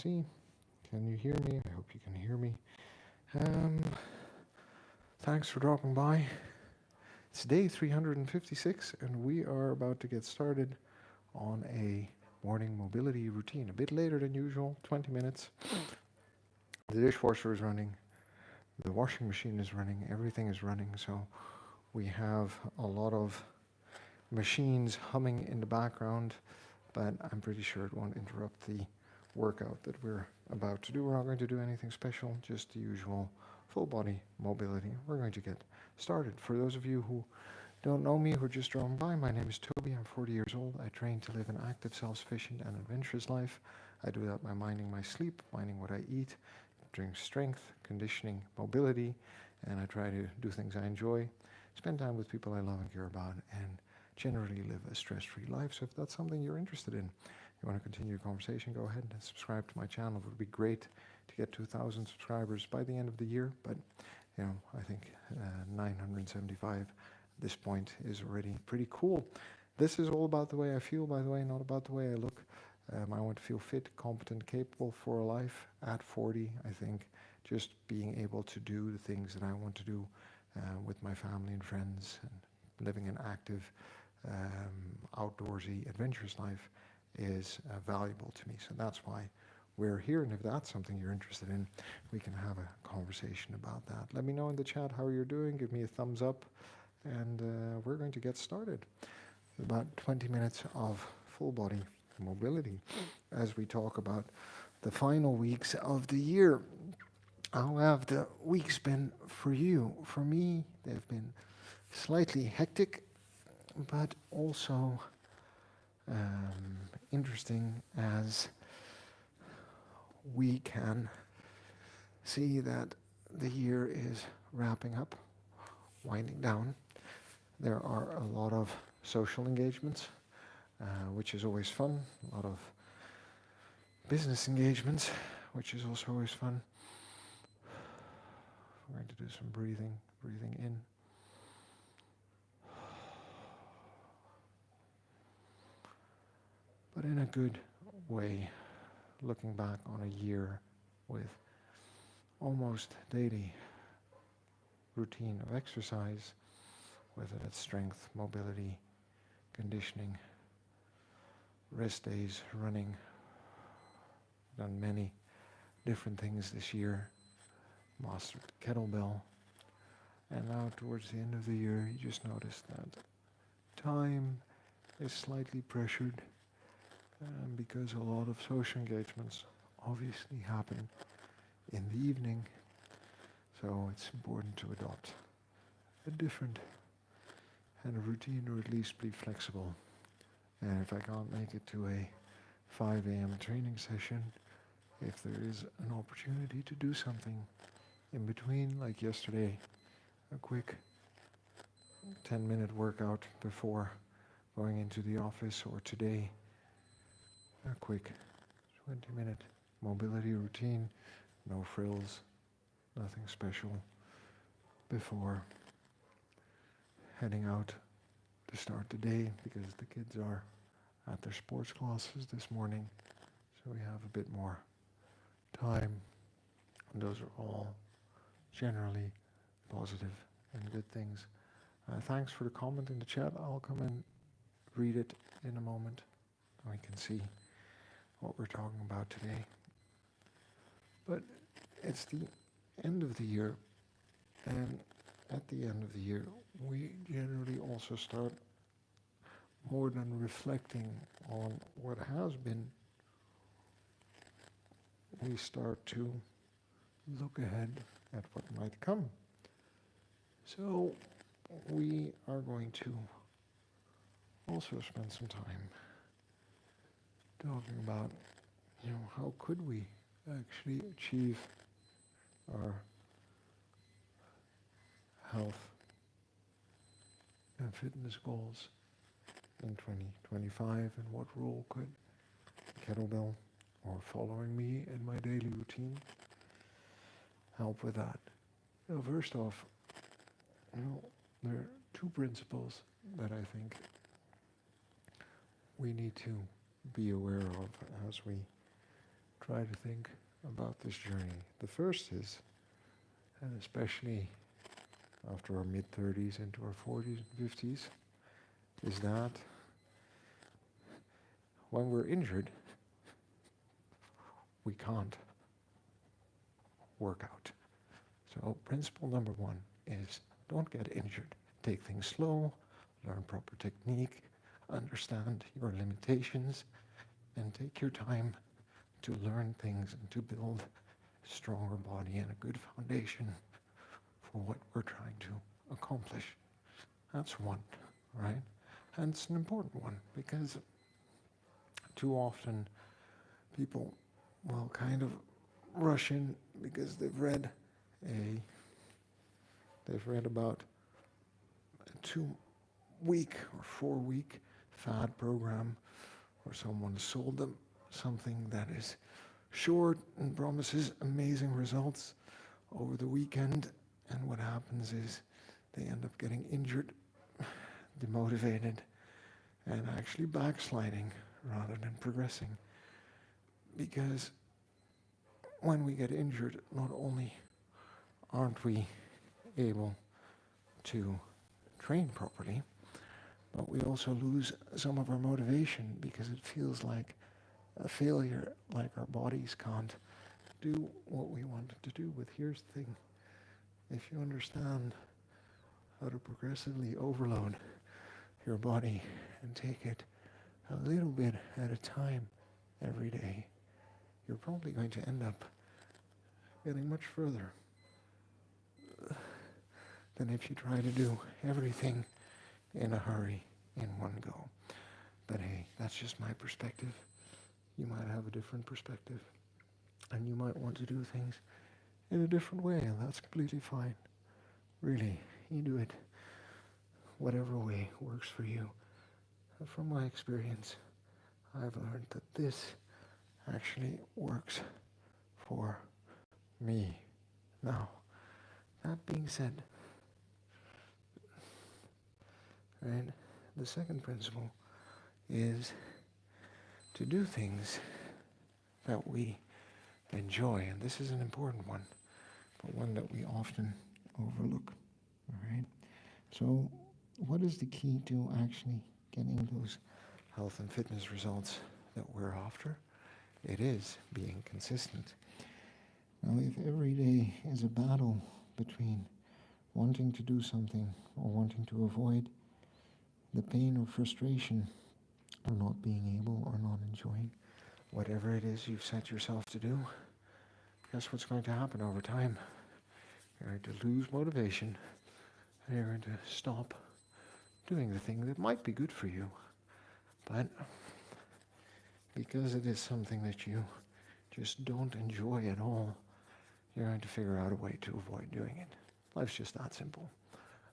see. Can you hear me? I hope you can hear me. Um, Thanks for dropping by. It's day 356, and we are about to get started on a morning mobility routine. A bit later than usual, 20 minutes. The dishwasher is running, the washing machine is running, everything is running, so we have a lot of machines humming in the background, but I'm pretty sure it won't interrupt the workout that we're about to do. We're not going to do anything special, just the usual full body mobility. We're going to get started. For those of you who don't know me, who are just dropping by, my name is Toby. I'm 40 years old. I train to live an active, self-sufficient and adventurous life. I do that by minding my sleep, minding what I eat, doing strength, conditioning, mobility, and I try to do things I enjoy, spend time with people I love and care about, and generally live a stress-free life. So if that's something you're interested in, you want to continue the conversation, go ahead and subscribe to my channel. It would be great to get to 1,000 subscribers by the end of the year, but I think 975 at this point is already pretty cool. This is all about the way I feel, by the way, not about the way I look. I want to feel fit, competent, capable for a life at 40. I think just being able to do the things that I want to do with my family and friends and living an active, outdoorsy, adventurous life is valuable to me. So that's why we're here. And if that's something you're interested in, we can have a conversation about that. Let me know in the chat how you're doing. Give me a thumbs up. And we're going to get started. About 20 minutes of full body mobility as we talk about the final weeks of the year. How have the weeks been for you? For me, they've been slightly hectic, but also interesting, as we can see that the year is wrapping up, winding down. There are a lot of social engagements, which is always fun. A lot of business engagements, which is also always fun. I'm going to do some breathing in. But in a good way, looking back on a year with almost daily routine of exercise, whether that's strength, mobility, conditioning, rest days, running. Done many different things this year. Mastered kettlebell. And now towards the end of the year, you just notice that time is slightly pressured because a lot of social engagements obviously happen in the evening. So it's important to adopt a different kind of routine, or at least be flexible. And if I can't make it to a 5 a.m. training session, if there is an opportunity to do something in between, like yesterday, a quick 10-minute workout before going into the office, or today, a quick 20-minute mobility routine, no frills, nothing special, before heading out to start the day, because the kids are at their sports classes this morning, so we have a bit more time. And those are all generally positive and good things. Thanks for the comment in the chat. I'll come and read it in a moment, so we can see what we're talking about today. But it's the end of the year, and at the end of the year, we generally also start, more than reflecting on what has been, we start to look ahead at what might come. So we are going to also spend some time talking about, how could we actually achieve our health and fitness goals in 2025, and what role could kettlebell, or following me in my daily routine, help with that. First off, there are two principles that I think we need to be aware of as we try to think about this journey. The first is, and especially after our mid-30s into our 40s and 50s, is that when we're injured, we can't work out. So principle number one is don't get injured. Take things slow, learn proper technique, understand your limitations, and take your time to learn things and to build a stronger body and a good foundation for what we're trying to accomplish. That's one, right? And it's an important one because too often people will kind of rush in because they've read about a 2-week or 4-week fad program, or someone sold them something that is short and promises amazing results over the weekend, and what happens is they end up getting injured, demotivated, and actually backsliding rather than progressing. Because when we get injured, not only aren't we able to train properly, but we also lose some of our motivation because it feels like a failure, like our bodies can't do what we want it to do. But here's the thing: if you understand how to progressively overload your body and take it a little bit at a time every day, you're probably going to end up getting much further than if you try to do everything in a hurry in one go. But hey, that's just my perspective. You might have a different perspective, and you might want to do things in a different way, and that's completely fine. Really, you do it whatever way works for you. And from my experience, I've learned that this actually works for me. Now, that being said, right, the second principle is to do things that we enjoy, and this is an important one, but one that we often overlook. All right. So, what is the key to actually getting those health and fitness results that we're after? It is being consistent. Now, if every day is a battle between wanting to do something or wanting to avoid the pain or frustration or not being able or not enjoying whatever it is you've set yourself to do, guess what's going to happen over time? You're going to lose motivation, and you're going to stop doing the thing that might be good for you, but because it is something that you just don't enjoy at all, you're going to figure out a way to avoid doing it. Life's just that simple.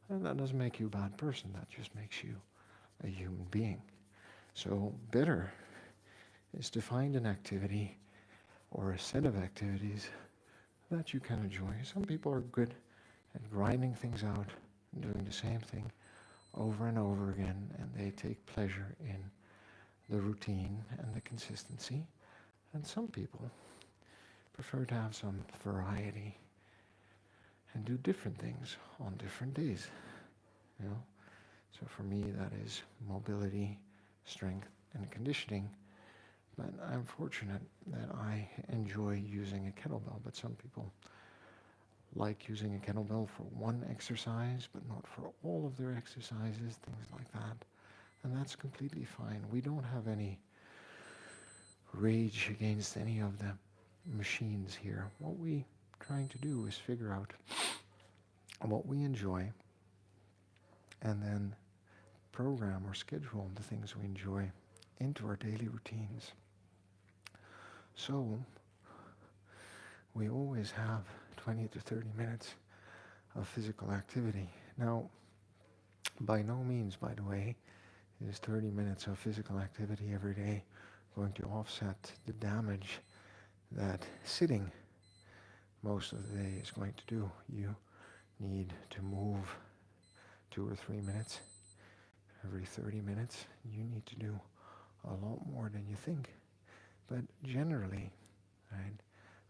And that doesn't make you a bad person, that just makes you a human being. So better is to find an activity or a set of activities that you can enjoy. Some people are good at grinding things out and doing the same thing over and over again, and they take pleasure in the routine and the consistency. And some people prefer to have some variety and do different things on different days. You know? So for me, that is mobility, strength, and conditioning. But I'm fortunate that I enjoy using a kettlebell, but some people like using a kettlebell for one exercise, but not for all of their exercises, things like that. And that's completely fine. We don't have any rage against any of the machines here. What we're trying to do is figure out what we enjoy and then program or schedule the things we enjoy into our daily routines. So we always have 20 to 30 minutes of physical activity. Now, by no means, by the way, is 30 minutes of physical activity every day going to offset the damage that sitting most of the day is going to do. You need to move 2 or 3 minutes every 30 minutes. You need to do a lot more than you think. But generally,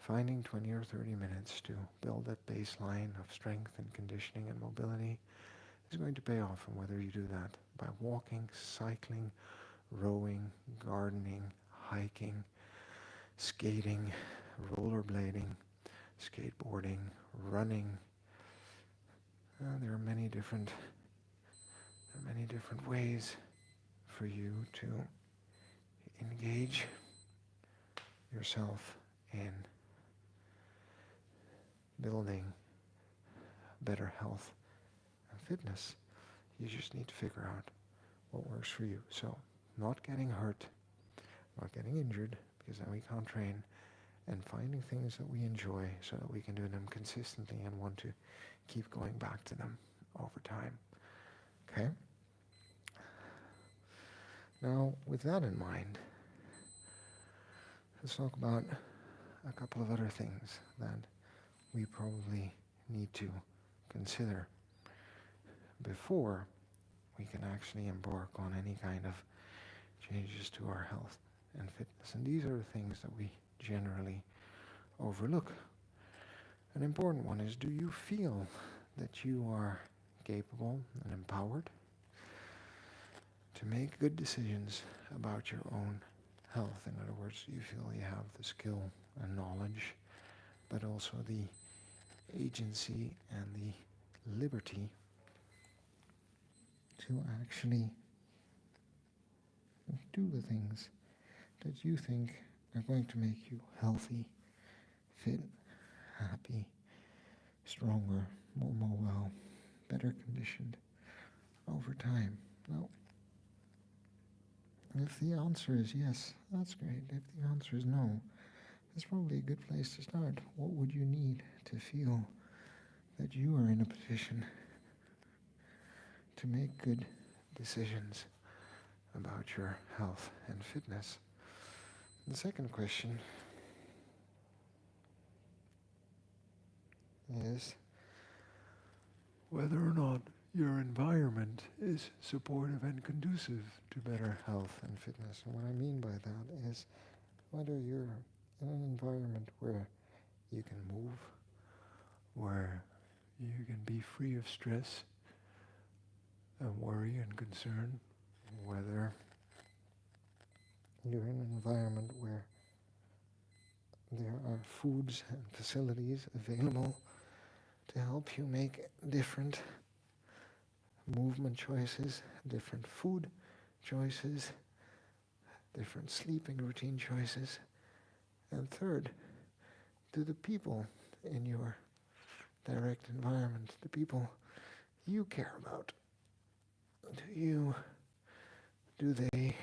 finding 20 or 30 minutes to build that baseline of strength and conditioning and mobility is going to pay off. And whether you do that by walking, cycling, rowing, gardening, hiking, skating, rollerblading, skateboarding, running, there are many different ways for you to engage yourself in building better health and fitness. You just need to figure out what works for you. So, not getting hurt, not getting injured, because then we can't train, and finding things that we enjoy so that we can do them consistently and want to keep going back to them over time. Okay? Now, with that in mind, let's talk about a couple of other things that we probably need to consider before we can actually embark on any kind of changes to our health and fitness. And these are the things that we generally overlook. An important one is, do you feel that you are capable and empowered to make good decisions about your own health? In other words, do you feel you have the skill and knowledge, but also the agency and the liberty to actually do the things that you think are going to make you healthy, fit, happy, stronger, more mobile, better conditioned over time? Now, if the answer is yes, that's great. If the answer is no, that's probably a good place to start. What would you need to feel that you are in a position to make good decisions about your health and fitness? The second question is whether or not your environment is supportive and conducive to better health and fitness. And what I mean by that is whether you're in an environment where you can move, where you can be free of stress and worry and concern, whether you're in an environment where there are foods and facilities available to help you make different movement choices, different food choices, different sleeping routine choices. And third, do the people in your direct environment, the people you care about, do they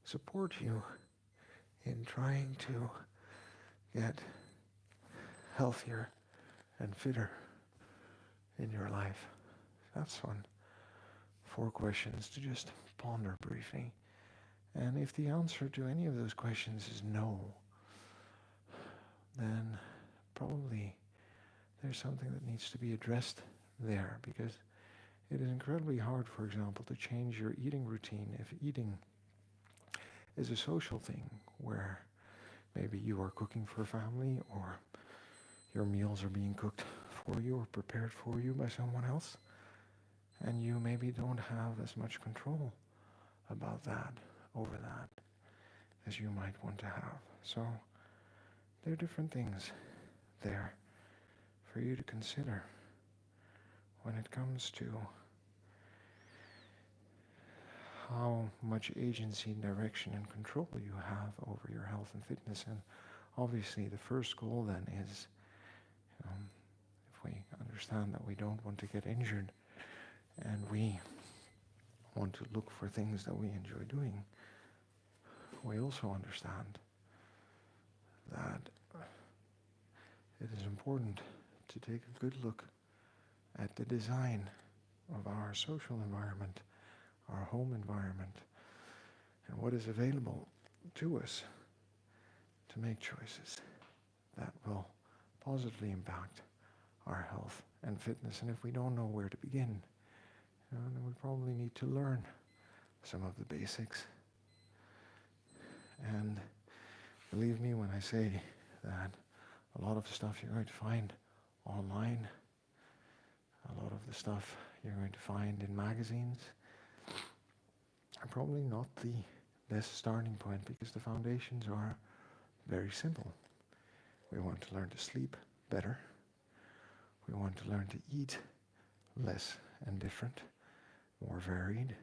support you in trying to get healthier and fitter in your life? That's fun. 4 questions to just ponder briefly. And if the answer to any of those questions is no, then probably there's something that needs to be addressed there, because it is incredibly hard, for example, to change your eating routine if eating is a social thing where maybe you are cooking for a family, or your meals are being cooked for you or prepared for you by someone else, and you maybe don't have as much control about that, over that, as you might want to have. So there are different things there for you to consider when it comes to how much agency, direction, and control you have over your health and fitness. And obviously the first goal then is, if we understand that we don't want to get injured and we want to look for things that we enjoy doing, we also understand that it is important to take a good look at the design of our social environment, our home environment, and what is available to us to make choices that will positively impact our health and fitness. And if we don't know where to begin, then we probably need to learn some of the basics. And believe me when I say that a lot of the stuff you're going to find online, a lot of the stuff you're going to find in magazines, are probably not the best starting point, because the foundations are very simple. We want to learn to sleep better. We want to learn to eat less and different, more varied,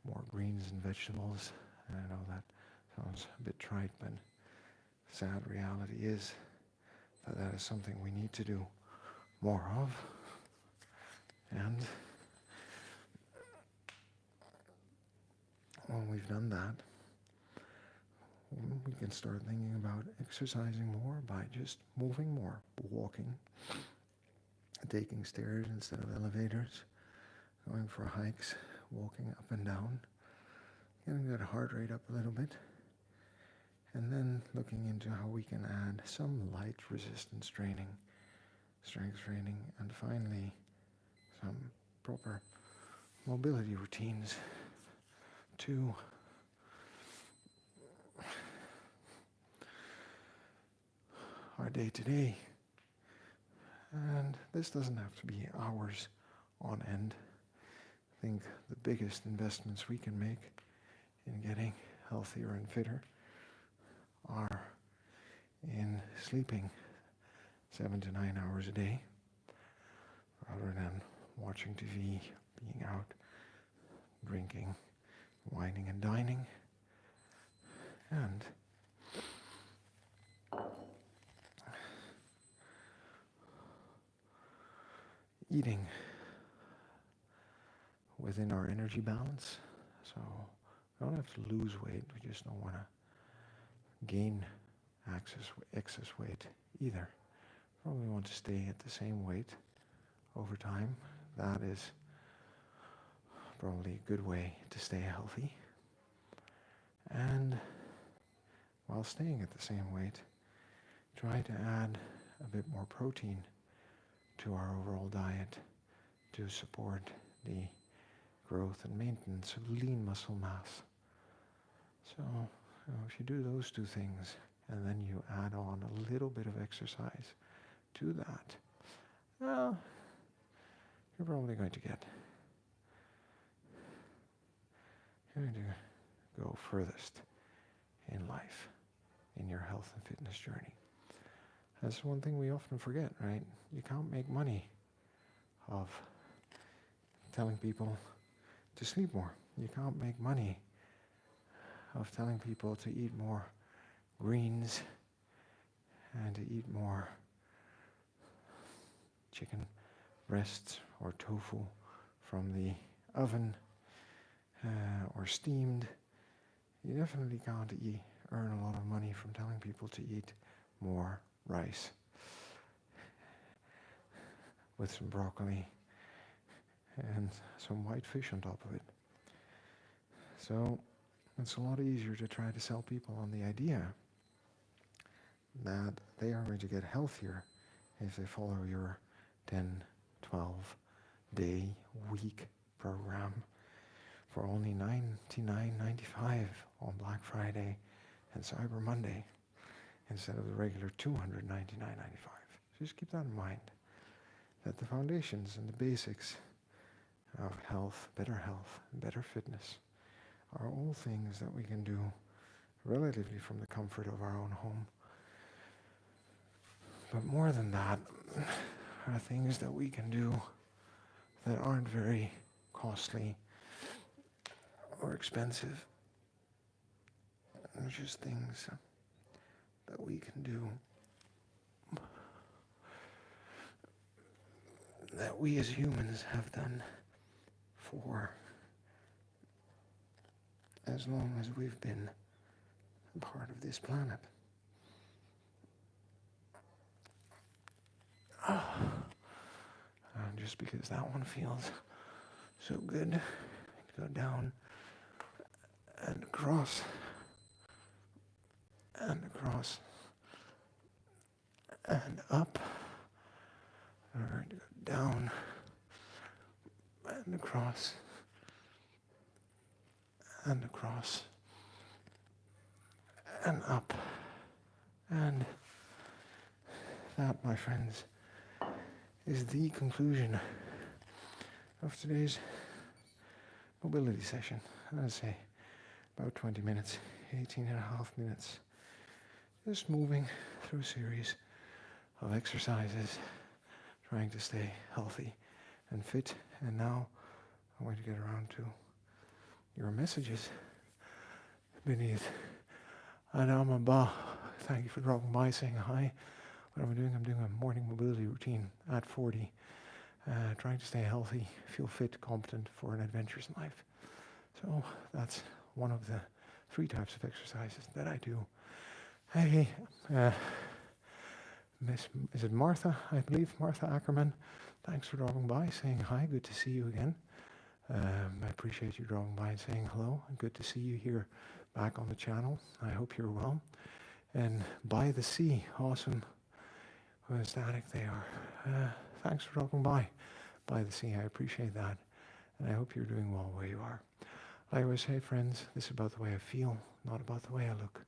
more greens and vegetables. And I know that sounds a bit trite, but the sad reality is that that is something we need to do more of. And when we've done that, we can start thinking about exercising more by just moving more, walking, taking stairs instead of elevators, going for hikes, walking up and down, getting that heart rate up a little bit, and then looking into how we can add some light resistance training, strength training, and finally some proper mobility routines to our day-to-day. And this doesn't have to be hours on end. I think the biggest investments we can make in getting healthier and fitter are in sleeping 7 to 9 hours a day, rather than watching TV, being out, drinking, wining and dining. And eating within our energy balance. So we don't have to lose weight, we just don't want to gain excess weight either. Probably want to stay at the same weight over time. That is probably a good way to stay healthy. And while staying at the same weight, try to add a bit more protein to our overall diet to support the growth and maintenance of lean muscle mass. So if you do those two things, and then you add on a little bit of exercise to that, well, you're probably going to go furthest in life, in your health and fitness journey. That's one thing we often forget, right? You can't make money of telling people to sleep more. You can't make money of telling people to eat more greens and to eat more chicken breasts or tofu from the oven or steamed. You definitely can't earn a lot of money from telling people to eat more rice with some broccoli and some white fish on top of it. So it's a lot easier to try to sell people on the idea that they are going to get healthier if they follow your 10, 12 day week program for only $99.95 on Black Friday and Cyber Monday instead of the regular $299.95. Just keep that in mind, that the foundations and the basics of health, better fitness are all things that we can do relatively from the comfort of our own home. But more than that, are things that we can do that aren't very costly or expensive. They're just things that we can do, that we as humans have done for as long as we've been a part of this planet. Just because that one feels so good, go down and across and across and up. We're going to go down and across and across and up. And that, my friends, is the conclusion of today's mobility session. I'd say about 20 minutes, 18 and a half minutes, just moving through a series of exercises, trying to stay healthy and fit. And now I'm going to get around to your messages beneath. Adama Ba, thank you for dropping by, saying hi. What am I doing? I'm doing a morning mobility routine at 40, trying to stay healthy, feel fit, competent for an adventurous life. So that's one of the 3 types of exercises that I do. Hey, is it Martha? I believe Martha Ackerman. Thanks for dropping by, saying hi. Good to see you again. I appreciate you dropping by and saying hello. Good to see you here back on the channel. I hope you're well. And By the Sea, awesome. How ecstatic they are. Thanks for dropping by the Sea. I appreciate that. And I hope you're doing well where you are. I always say, friends, this is about the way I feel, not about the way I look.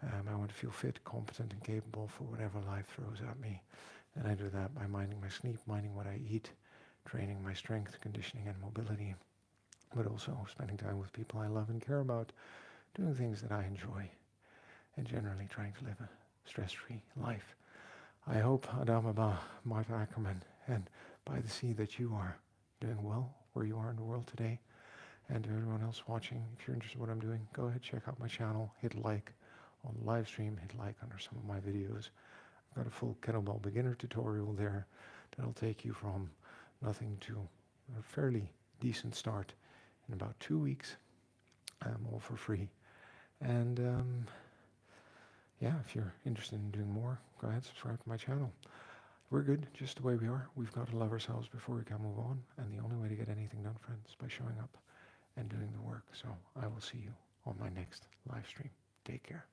I want to feel fit, competent, and capable for whatever life throws at me. And I do that by minding my sleep, minding what I eat, training my strength, conditioning, and mobility, but also spending time with people I love and care about, doing things that I enjoy, and generally trying to live a stress-free life. I hope, Adama Ba, Martha Ackerman, and By the Sea, that you are doing well where you are in the world today. And to everyone else watching, if you're interested in what I'm doing, go ahead, check out my channel, hit like on the live stream, hit like under some of my videos. I've got a full kettlebell beginner tutorial there that'll take you from nothing to a fairly decent start in about 2 weeks, all for free. And yeah, if you're interested in doing more, go ahead, subscribe to my channel. We're good just the way we are. We've got to love ourselves before we can move on. And the only way to get anything done, friends, is by showing up and doing the work. So I will see you on my next live stream. Take care.